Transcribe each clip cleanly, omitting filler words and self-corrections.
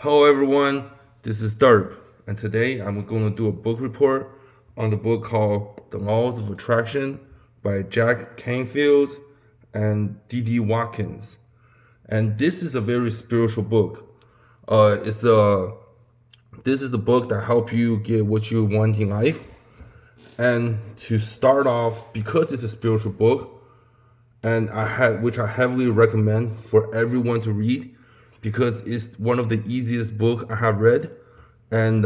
Hello everyone, this is Derp, and today I'm going to do a book report on the book called The Laws of Attraction by Jack Canfield and D.D. Watkins. And this is a very spiritual book. This is the book that help you get what you want in life. And to start off, because it's a spiritual book, and which I heavily recommend for everyone to read because it's one of the easiest book I have read, and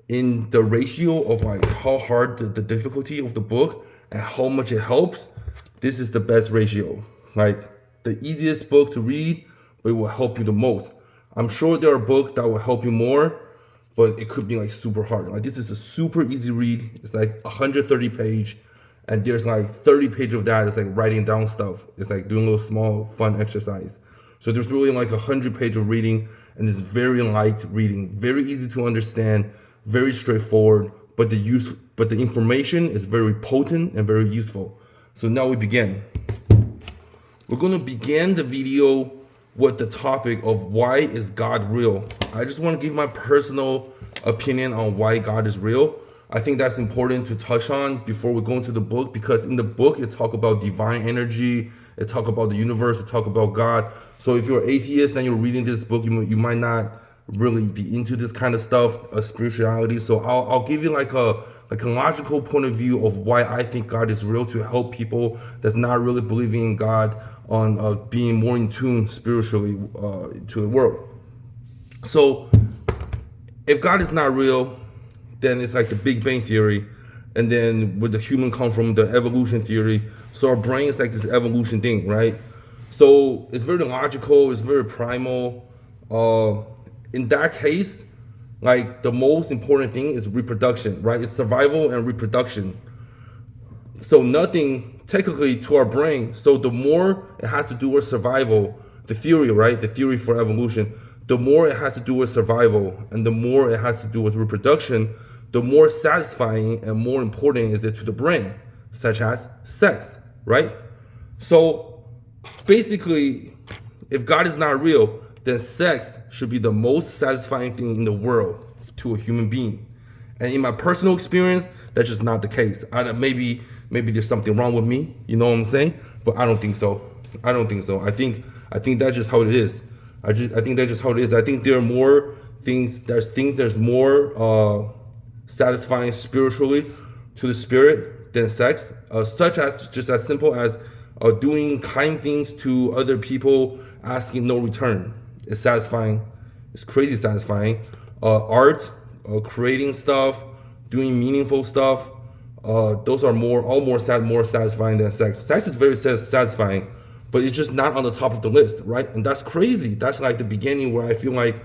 in the ratio of like how hard the difficulty of the book and how much it helps, this is the best ratio. Like the easiest book to read, but it will help you the most. I'm sure there are books that will help you more, but it could be like super hard. Like this is a super easy read. It's like 130 page, and there's like 30 pages of that. It's like writing down stuff. It's like doing a little small fun exercise. So there's really like 100 pages of reading, and it's very light reading, very easy to understand, very straightforward. But the information is very potent and very useful. So now we begin. We're going to begin the video with the topic of why is God real. I just want to give my personal opinion on why God is real. I think that's important to touch on before we go into the book, because in the book it talk about divine energy, it talk about the universe, it talk about God. So if you're an atheist and you're reading this book, you might not really be into this kind of stuff, spirituality. So I'll give you like a logical point of view of why I think God is real, to help people that's not really believing in God on being more in tune spiritually to the world. So if God is not real, then it's like the Big Bang Theory, and then where the human come from, the evolution theory. So our brain is like this evolution thing, right? So it's very logical, it's very primal. In that case, like the most important thing is reproduction, right? It's survival and reproduction. So nothing technically to our brain. So the more it has to do with survival, the theory, right? The theory for evolution, the more it has to do with survival and the more it has to do with reproduction, the more satisfying and more important is it to the brain, such as sex, right? So basically, if God is not real, then sex should be the most satisfying thing in the world to a human being. And in my personal experience, that's just not the case. Maybe there's something wrong with me, you know what I'm saying? But I don't think so. I don't think so. I think that's just how it is. I think that's just how it is. I think there are more things. There's more satisfying spiritually to the spirit than sex, such as just as simple as doing kind things to other people, asking no return. It's satisfying. It's crazy satisfying. Art, creating stuff, doing meaningful stuff. Those are more satisfying than sex. Sex is very satisfying, but it's just not on the top of the list, right? And that's crazy. That's like the beginning where I feel like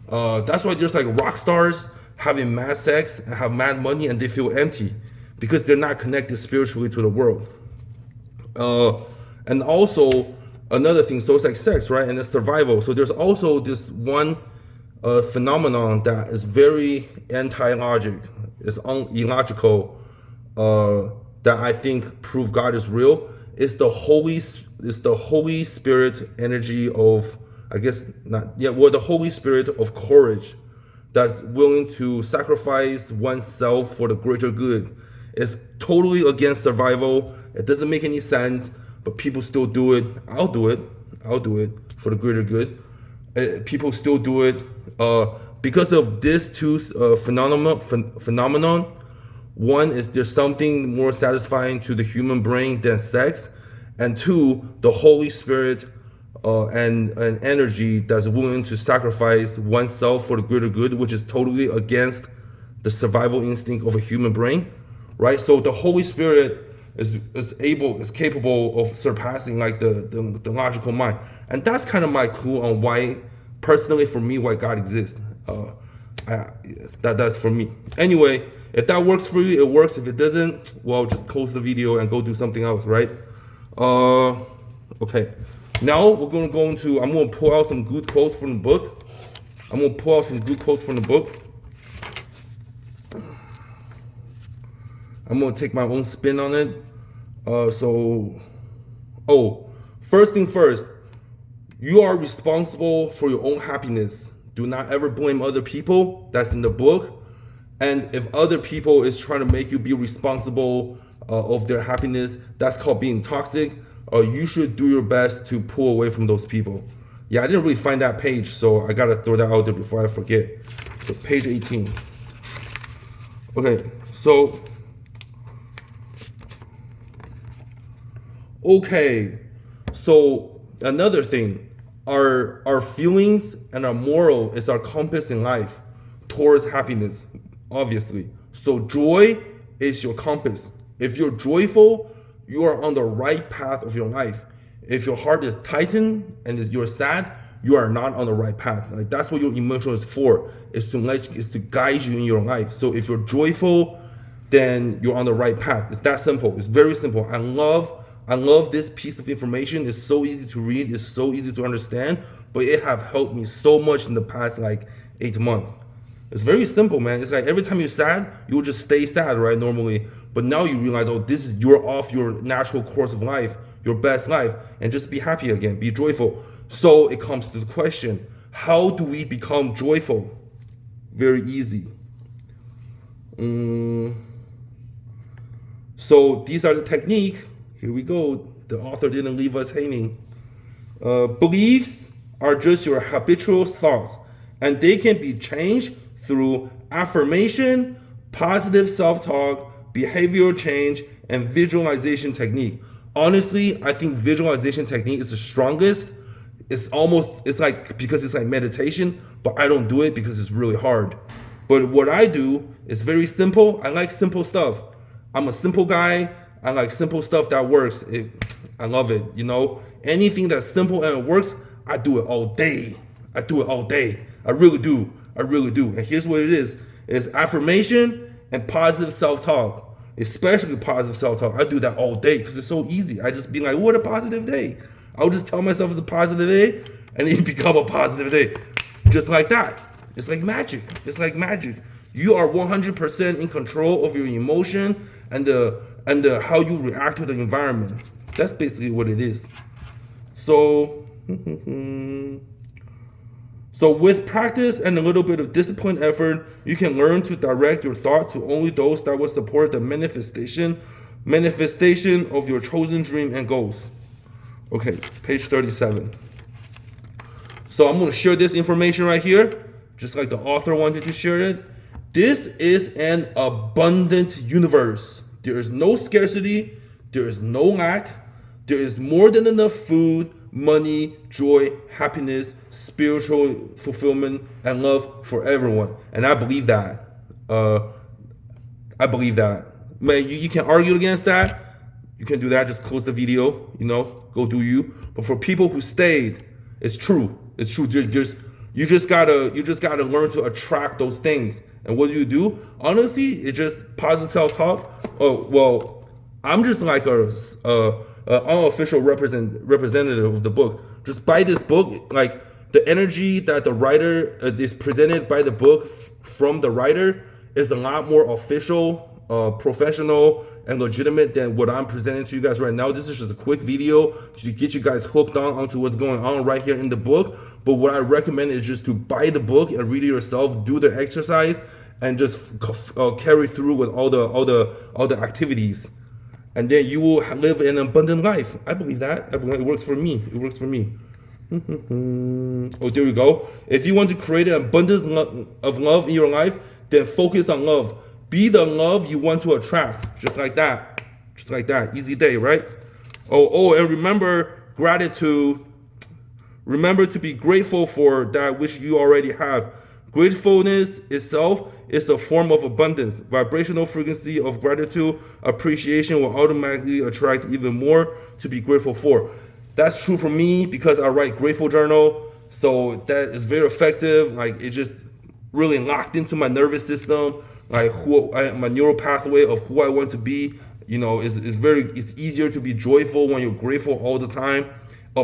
that's why there's like rock stars having mad sex and have mad money and they feel empty because they're not connected spiritually to the world. And also another thing, so it's like sex, right? And it's survival. So there's also this one phenomenon that is very anti-logic, it's illogical, that I think prove God is real. It's the Holy Spirit energy of, I guess not, yeah, well, the Holy Spirit of courage that's willing to sacrifice oneself for the greater good. It's totally against survival. It doesn't make any sense, but people still do it. I'll do it. I'll do it for the greater good. People still do it because of this two phenomenon. One is there's something more satisfying to the human brain than sex, and two, the Holy Spirit and energy that's willing to sacrifice oneself for the greater good, which is totally against the survival instinct of a human brain, right? So the Holy Spirit is capable of surpassing like the logical mind, and that's kind of my clue on why, personally for me, why God exists. That's for me. Anyway, if that works for you, it works. If it doesn't, well, just close the video and go do something else, right? Okay. Now we're gonna go into. I'm gonna pull out some good quotes from the book. I'm gonna take my own spin on it. First thing first, you are responsible for your own happiness. Do not ever blame other people. That's in the book. And if other people is trying to make you be responsible of their happiness, that's called being toxic. You should do your best to pull away from those people. Yeah, I didn't really find that page, so I gotta throw that out there before I forget. So page 18. Okay, so another thing, our feelings and our moral is our compass in life towards happiness, obviously. So joy is your compass. If you're joyful, you are on the right path of your life. If your heart is tightened and you're sad, you are not on the right path. Like, that's what your emotion is for. Is to guide you in your life. So if you're joyful, then you're on the right path. It's that simple. It's very simple. I love this piece of information. It's so easy to read. It's so easy to understand. But it have helped me so much in the past 8 months. It's very simple, man. It's like every time you're sad, you will just stay sad, right? Normally. But now you realize, you're off your natural course of life, your best life, and just be happy again, be joyful. So it comes to the question, how do we become joyful? Very easy. So these are the technique. Here we go. The author didn't leave us hanging. Beliefs are just your habitual thoughts, and they can be changed through affirmation, positive self-talk, behavioral change, and visualization technique. Honestly, I think visualization technique is the strongest. It's like meditation, but I don't do it because it's really hard. But what I do is very simple. I like simple stuff. I'm a simple guy. I like simple stuff that works. I love it. Anything that's simple and it works, I do it all day. I really do. And here's what it is. It's affirmation and positive self-talk, especially positive self-talk. I do that all day because it's so easy. I just be like, what a positive day. I'll just tell myself it's a positive day and it become a positive day. Just like that. It's like magic. You are 100% in control of your emotion and the how you react to the environment. That's basically what it is. So with practice and a little bit of disciplined effort, you can learn to direct your thoughts to only those that will support the manifestation of your chosen dream and goals. Okay, page 37. So I'm going to share this information right here, just like the author wanted to share it. This is an abundant universe. There is no scarcity. There is no lack. There is more than enough food, money, joy, happiness, spiritual fulfillment, and love for everyone. And I believe that. Man, you can argue against that. You can do that. Just close the video. Go do you. But for people who stayed, it's true. You just gotta learn to attract those things. And what do? Honestly, it's just positive self-talk. Oh well, I'm just like a unofficial representative of the book. Just by this book, like the energy that the writer is presented by the book from the writer is a lot more official, professional, and legitimate than what I'm presenting to you guys right now. This is just a quick video to get you guys hooked onto what's going on right here in the book. But what I recommend is just to buy the book and read it yourself, do the exercise, and just carry through with all the activities. And then you will live an abundant life. I believe that. I believe it works for me. Oh, there we go. If you want to create an abundance of love in your life, then focus on love. Be the love you want to attract. Just like that. Easy day, right? Oh, and remember gratitude. Remember to be grateful for that which you already have. Gratefulness itself is a form of abundance. Vibrational frequency of gratitude, appreciation will automatically attract even more to be grateful for. That's true for me because I write grateful journal. So that is very effective. Like it just really locked into my nervous system. Like my neural pathway of who I want to be. It's easier to be joyful when you're grateful all the time.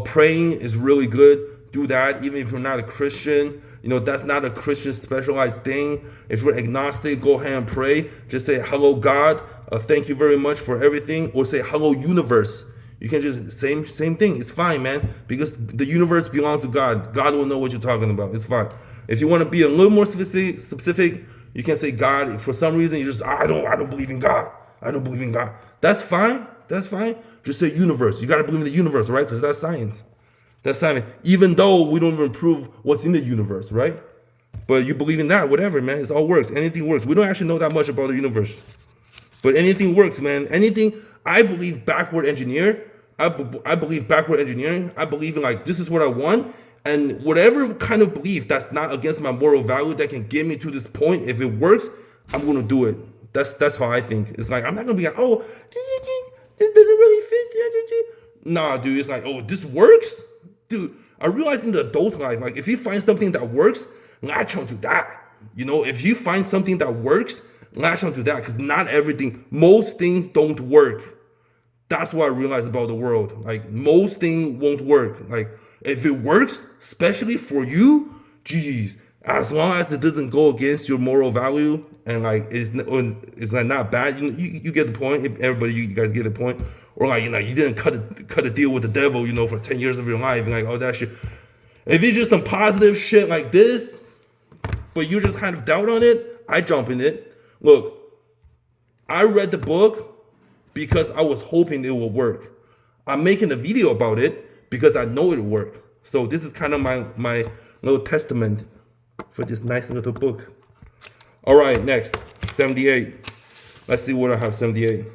Praying is really good. Do that even if you're not a Christian. That's not a Christian specialized thing. If you're agnostic, go ahead and pray. Just say, hello, God. Thank you very much for everything. Or say, hello, universe. You can just, same thing. It's fine, man. Because the universe belongs to God. God will know what you're talking about. It's fine. If you want to be a little more specific, you can say God. For some reason, you just I don't believe in God. I don't believe in God. That's fine. That's fine. Just say universe. You got to believe in the universe, right? Because that's science. That's science. Even though we don't even prove what's in the universe, right? But you believe in that, whatever, man. It all works. Anything works. We don't actually know that much about the universe. But anything works, man. Anything. I believe backward engineer. I believe backward engineering. I believe in like, this is what I want. And whatever kind of belief that's not against my moral value that can get me to this point, if it works, I'm going to do it. That's how I think. It's like, I'm not going to be like, oh, this doesn't really fit. Nah, dude. It's like, oh, this works? Dude, I realize in the adult life, like if you find something that works, latch onto that. You know, if you find something that works, latch onto that. Because not everything, most things don't work. That's what I realized about the world. Like most things won't work. Like if it works, especially for you, geez, as long as it doesn't go against your moral value and like it's like not bad, you get the point. Everybody, you guys get the point. Or like, you didn't cut a deal with the devil, for 10 years of your life and like all that shit. If it's just some positive shit like this, but you just kind of doubt on it, I jump in it. Look, I read the book because I was hoping it would work. I'm making a video about it because I know it will work. So this is kind of my little testament for this nice little book. All right, next, 78. Let's see what I have, 78.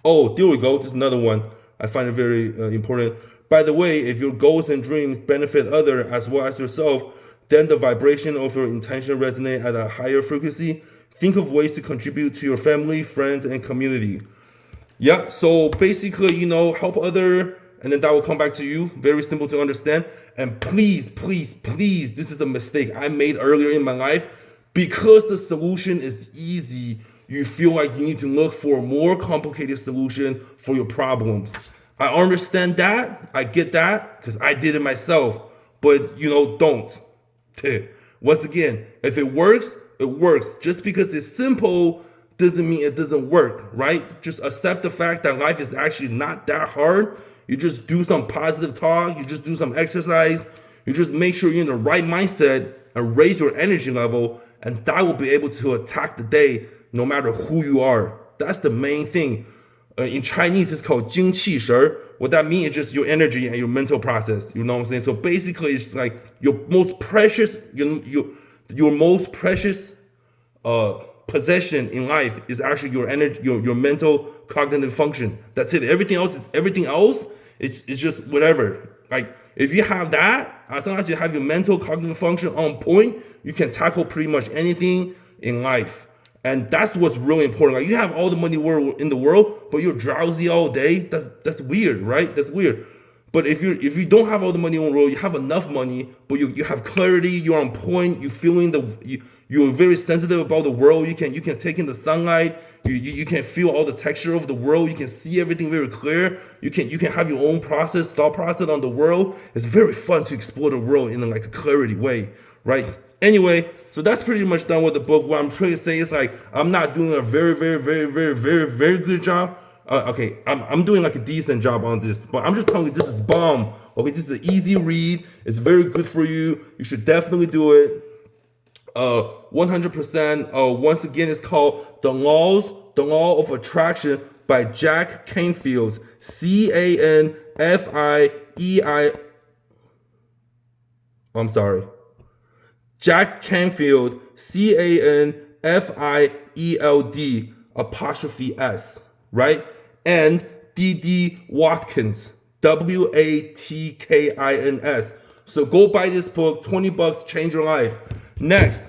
Oh, there we go. This is another one. I find it very important. By the way, if your goals and dreams benefit others as well as yourself, then the vibration of your intention resonate at a higher frequency. Think of ways to contribute to your family, friends, and community. Yeah, so basically, help other, and then that will come back to you. Very simple to understand. And please, please, please, this is a mistake I made earlier in my life. Because the solution is easy, you feel like you need to look for a more complicated solution for your problems. I understand that. I get that because I did it myself. But, don't. Once again, if it works, it works. Just because it's simple doesn't mean it doesn't work, right? Just accept the fact that life is actually not that hard. You just do some positive talk. You just do some exercise. You just make sure you're in the right mindset and raise your energy level. And that will be able to attack the day no matter who you are. That's the main thing. In Chinese, it's called 精气神. What that means is just your energy and your mental process. You know what I'm saying? So basically, it's like your most precious, your most precious possession in life is actually your energy, your mental cognitive function. That's it. Everything else, it's just whatever. Like if you have that, as long as you have your mental cognitive function on point, you can tackle pretty much anything in life. And that's what's really important. Like you have all the money in the world, but you're drowsy all day. That's weird, right? That's weird. But if you don't have all the money in the world, you have enough money, but you have clarity, you're on point, you're very sensitive about the world. You can take in the sunlight. You can feel all the texture of the world. You can see everything very clear. You can have your own thought process on the world. It's very fun to explore the world in like a clarity way, right? Anyway, so that's pretty much done with the book. What I'm trying to say is like I'm not doing a very, very, very, very, very, very good job. Okay, I'm doing like a decent job on this, but I'm just telling you this is bomb. Okay, this is an easy read. It's very good for you. You should definitely do it. 100%. Once again, it's called The Law of Attraction by Jack Canfield. I'm sorry. Jack Canfield, Canfield ''S, right? And D.D. Watkins, Watkins. So go buy this book, $20, change your life. Next,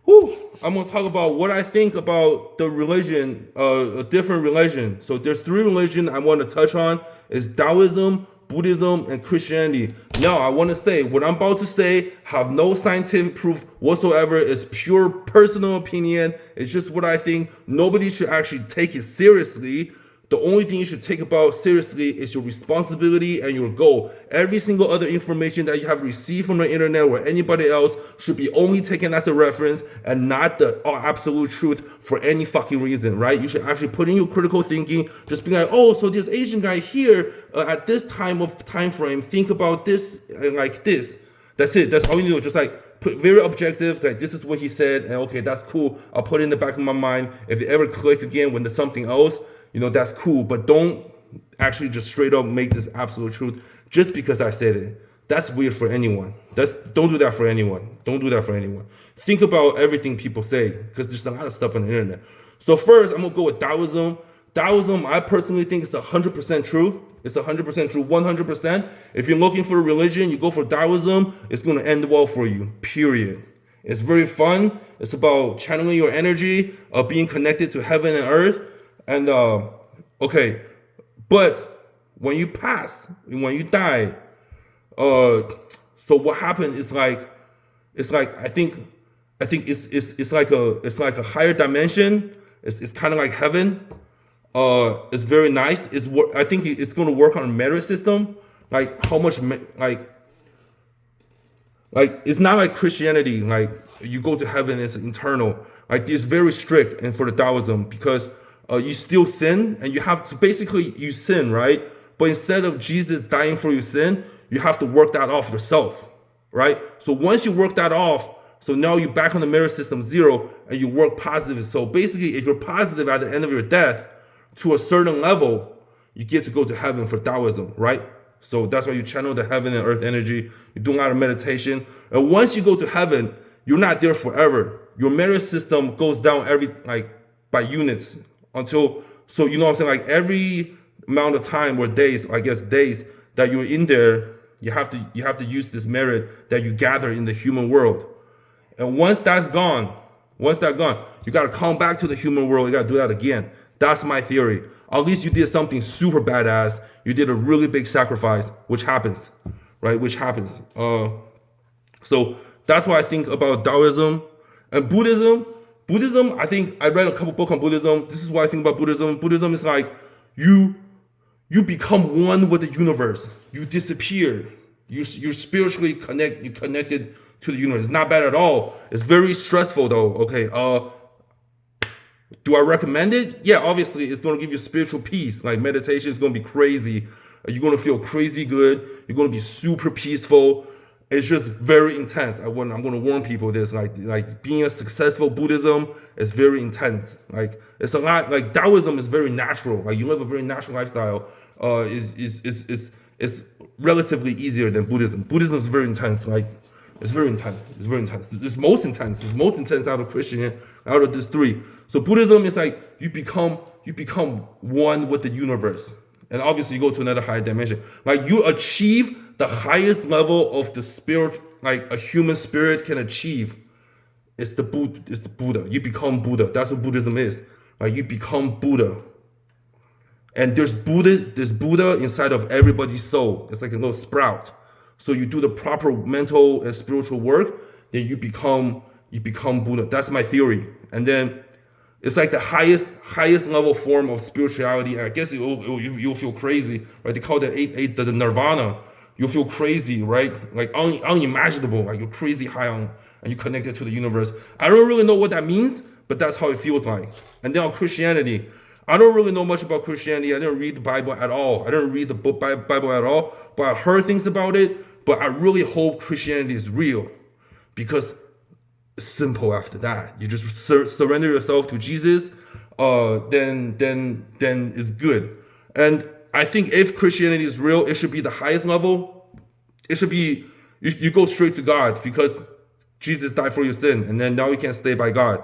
I'm gonna talk about what I think about the religion, a different religion. So there's 3 religions I want to touch on. Is Taoism, Buddhism, and Christianity. Now, I want to say, what I'm about to say have no scientific proof whatsoever. It's pure personal opinion. It's just what I think. Nobody should actually take it seriously. The only thing you should take about seriously is your responsibility and your goal. Every single other information that you have received from the internet or anybody else should be only taken as a reference and not the absolute truth for any fucking reason, right? You should actually put in your critical thinking. Just be like, oh, so this Asian guy here at this time frame think about this like this. That's it. That's all you need to do. Just like put very objective, like this is what he said, and okay, that's cool. I'll put it in the back of my mind. If it ever click again when there's something else, that's cool. But don't actually just straight up make this absolute truth just because I said it. That's weird for anyone. Don't do that for anyone. Don't do that for anyone. Think about everything people say, because there's a lot of stuff on the internet. So first, I'm gonna go with Taoism. Taoism, I personally think it's 100% true. It's 100% true, 100%. If you're looking for a religion, you go for Taoism, it's gonna end well for you, period. It's very fun. It's about channeling your energy, being connected to heaven and earth. And okay, but when you pass, when you die, so what happened is like I think it's like a higher dimension. It's kind of like heaven. It's very nice. I think it's going to work on a merit system, like how much like it's not like Christianity. Like you go to heaven, it's internal. Like it's very strict, and for the Taoism, because you still sin, and you have to basically you sin, right? But instead of Jesus dying for your sin, you have to work that off yourself, right? So once you work that off, so now you're back on the merit system 0, and you work positive. So basically, if you're positive at the end of your death to a certain level, you get to go to heaven for Taoism, right? So that's why you channel the heaven and earth energy. You do a lot of meditation. And once you go to heaven, you're not there forever. Your merit system goes down by units until, so you know what I'm saying? Like every amount of time or days, I guess days that you're in there, you have to use this merit that you gather in the human world. And once that's gone, you got to come back to the human world. You got to do that again. That's my theory. At least you did something super badass. You did a really big sacrifice, which happens, right? So that's what I think about Taoism. And Buddhism, I think I read a couple books on Buddhism. This is what I think about Buddhism. Buddhism is like you become one with the universe. You disappear. You're spiritually connected to the universe. It's not bad at all. It's very stressful though. Okay. Do I recommend it? Yeah, obviously it's going to give you spiritual peace. Like meditation is going to be crazy. You're going to feel crazy good. You're going to be super peaceful. It's just very intense. I'm going to warn people this. Like being a successful Buddhism is very intense. Like it's a lot. Like Taoism is very natural. Like you live a very natural lifestyle. It's relatively easier than Buddhism. Buddhism is very intense. Like it's very intense. It's most intense. It's most intense out of Christian, out of these 3. So Buddhism is like you become one with the universe, and obviously you go to another higher dimension. Like you achieve the highest level of the spirit, like a human spirit can achieve. It's the Buddha. You become Buddha. That's what Buddhism is. Like you become Buddha. And there's Buddha inside of everybody's soul. It's like a little sprout. So you do the proper mental and spiritual work, then you become Buddha. That's my theory. And then it's like the highest level form of spirituality. I guess you'll feel crazy, right? They call that the nirvana. You'll feel crazy, right? Like unimaginable. Like you're crazy high on, and you're connected to the universe. I don't really know what that means, but that's how it feels like. And then on Christianity, I don't really know much about Christianity. I didn't read the Bible at all. I didn't read the book Bible at all, but I heard things about it. But I really hope Christianity is real, because it's simple after that. You just surrender yourself to Jesus, then it's good. And I think if Christianity is real, it should be the highest level. It should be, you go straight to God, because Jesus died for your sin, and then now you can stay by God,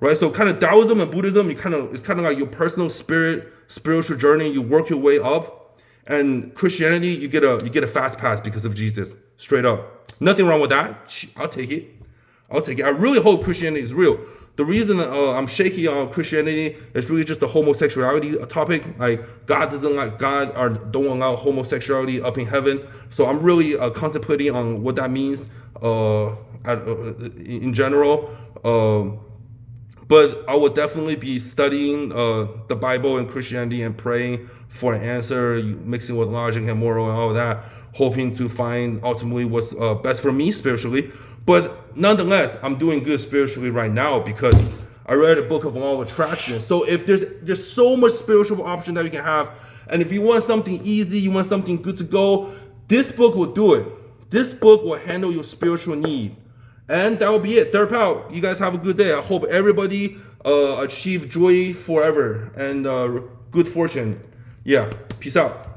right? So kind of Taoism and Buddhism, it's kind of like your personal spiritual journey. You work your way up, and Christianity, you get a fast pass because of Jesus, straight up. Nothing wrong with that. I'll take it. I really hope Christianity is real. The reason I'm shaky on Christianity is really just the homosexuality topic. Like God don't allow homosexuality up in heaven. So I'm really contemplating on what that means in general. But I would definitely be studying the Bible and Christianity and praying for an answer, mixing with logic and moral and all of that, hoping to find ultimately what's best for me spiritually. But nonetheless, I'm doing good spiritually right now because I read a book of Law of Attraction. So if there's so much spiritual option that you can have, and if you want something easy, you want something good to go, this book will do it. This book will handle your spiritual need. And that will be it. Third Pal, you guys have a good day. I hope everybody achieve joy forever and good fortune. Yeah, peace out.